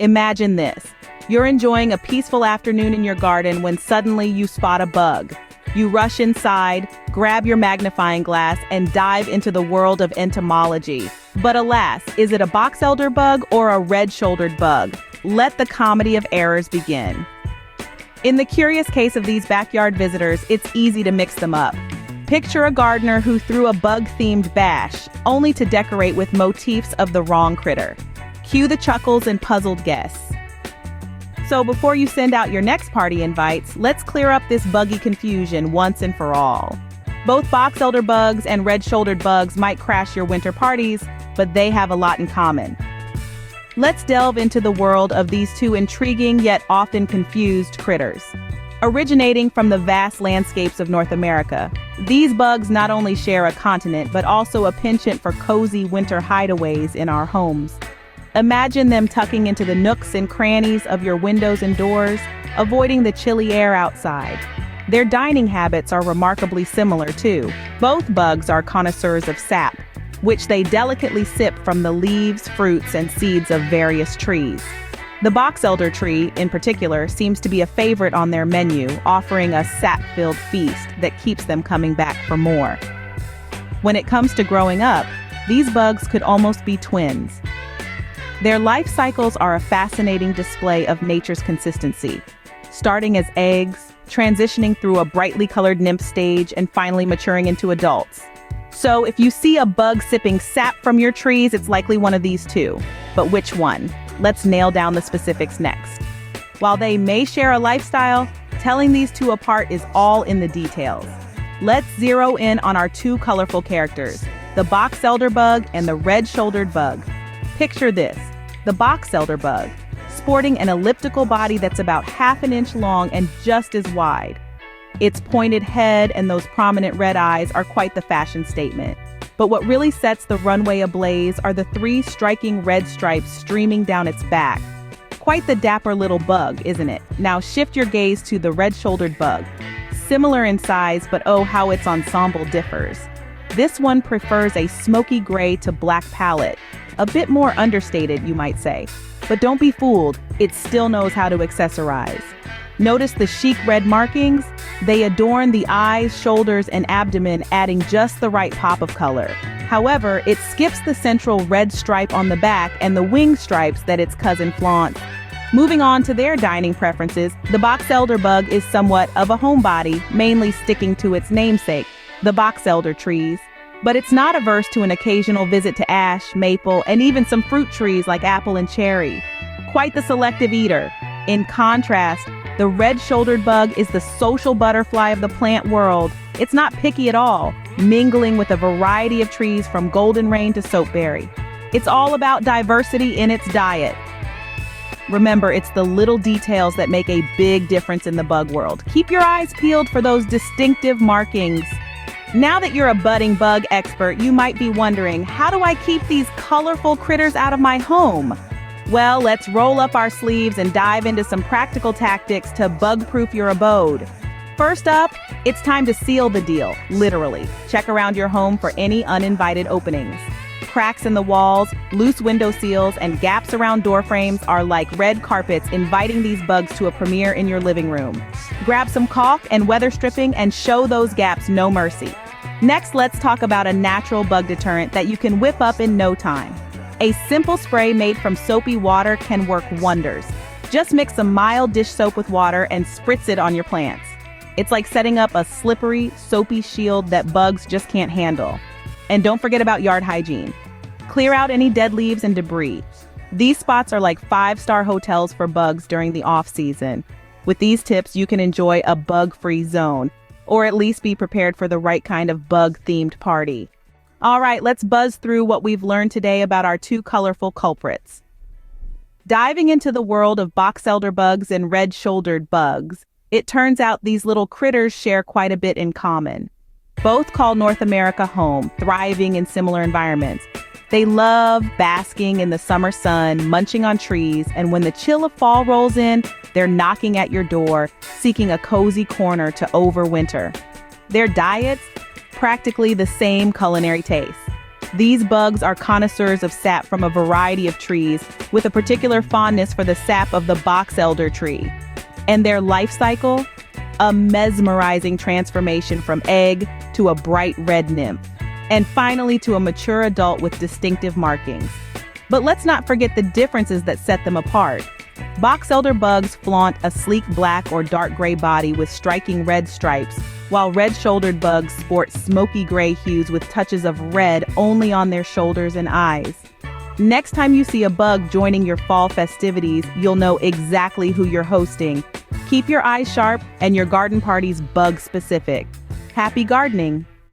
Imagine this. You're enjoying a peaceful afternoon in your garden when suddenly you spot a bug. You rush inside, grab your magnifying glass, and dive into the world of entomology. But alas, is it a box-elder bug or a red-shouldered bug? Let the comedy of errors begin. In the curious case of these backyard visitors, it's easy to mix them up. Picture a gardener who threw a bug-themed bash, only to decorate with motifs of the wrong critter. Cue the chuckles and puzzled guests. So before you send out your next party invites, let's clear up this buggy confusion once and for all. Both box-elder bugs and red-shouldered bugs might crash your winter parties, but they have a lot in common. Let's delve into the world of these two intriguing yet often confused critters. Originating from the vast landscapes of North America, these bugs not only share a continent but also a penchant for cozy winter hideaways in our homes. Imagine them tucking into the nooks and crannies of your windows and doors, avoiding the chilly air outside. Their dining habits are remarkably similar too. Both bugs are connoisseurs of sap, which they delicately sip from the leaves, fruits, and seeds of various trees. The boxelder tree, in particular, seems to be a favorite on their menu, offering a sap-filled feast that keeps them coming back for more. When it comes to growing up, these bugs could almost be twins. Their life cycles are a fascinating display of nature's consistency, starting as eggs, transitioning through a brightly colored nymph stage, and finally maturing into adults. So if you see a bug sipping sap from your trees, it's likely one of these two. But which one? Let's nail down the specifics next. While they may share a lifestyle, telling these two apart is all in the details. Let's zero in on our two colorful characters, the box-elder bug and the red-shouldered bug. Picture this, the box-elder bug, sporting an elliptical body that's about half an inch long and just as wide. Its pointed head and those prominent red eyes are quite the fashion statement. But what really sets the runway ablaze are the three striking red stripes streaming down its back. Quite the dapper little bug, isn't it? Now shift your gaze to the red-shouldered bug. Similar in size, but oh, how its ensemble differs. This one prefers a smoky gray to black palette. A bit more understated, you might say. But don't be fooled, it still knows how to accessorize. Notice the chic red markings? They adorn the eyes, shoulders, and abdomen, adding just the right pop of color. However, it skips the central red stripe on the back and the wing stripes that its cousin flaunts. Moving on to their dining preferences, the box-elder bug is somewhat of a homebody, mainly sticking to its namesake, the box-elder trees. But it's not averse to an occasional visit to ash, maple, and even some fruit trees like apple and cherry. Quite the selective eater. In contrast, the red-shouldered bug is the social butterfly of the plant world. It's not picky at all, mingling with a variety of trees from golden rain to soapberry. It's all about diversity in its diet. Remember, it's the little details that make a big difference in the bug world. Keep your eyes peeled for those distinctive markings. Now that you're a budding bug expert, you might be wondering, how do I keep these colorful critters out of my home? Well, let's roll up our sleeves and dive into some practical tactics to bug-proof your abode. First up, it's time to seal the deal, literally. Check around your home for any uninvited openings. Cracks in the walls, loose window seals, and gaps around door frames are like red carpets inviting these bugs to a premiere in your living room. Grab some caulk and weather stripping and show those gaps no mercy. Next, let's talk about a natural bug deterrent that you can whip up in no time. A simple spray made from soapy water can work wonders. Just mix some mild dish soap with water and spritz it on your plants. It's like setting up a slippery, soapy shield that bugs just can't handle. And don't forget about yard hygiene. Clear out any dead leaves and debris. These spots are like 5-star hotels for bugs during the off-season. With these tips, you can enjoy a bug-free zone, or at least be prepared for the right kind of bug-themed party. All right, let's buzz through what we've learned today about our two colorful culprits. Diving into the world of box-elder bugs and red-shouldered bugs, it turns out these little critters share quite a bit in common. Both call North America home, thriving in similar environments. They love basking in the summer sun, munching on trees, and when the chill of fall rolls in, they're knocking at your door, seeking a cozy corner to overwinter. Their diets? Practically the same culinary taste. These bugs are connoisseurs of sap from a variety of trees, with a particular fondness for the sap of the boxelder tree. And their life cycle? A mesmerizing transformation from egg to a bright red nymph, and finally to a mature adult with distinctive markings. But let's not forget the differences that set them apart. Boxelder bugs flaunt a sleek black or dark gray body with striking red stripes, while red-shouldered bugs sport smoky gray hues with touches of red only on their shoulders and eyes. Next time you see a bug joining your fall festivities, you'll know exactly who you're hosting. Keep your eyes sharp and your garden parties bug-specific. Happy gardening!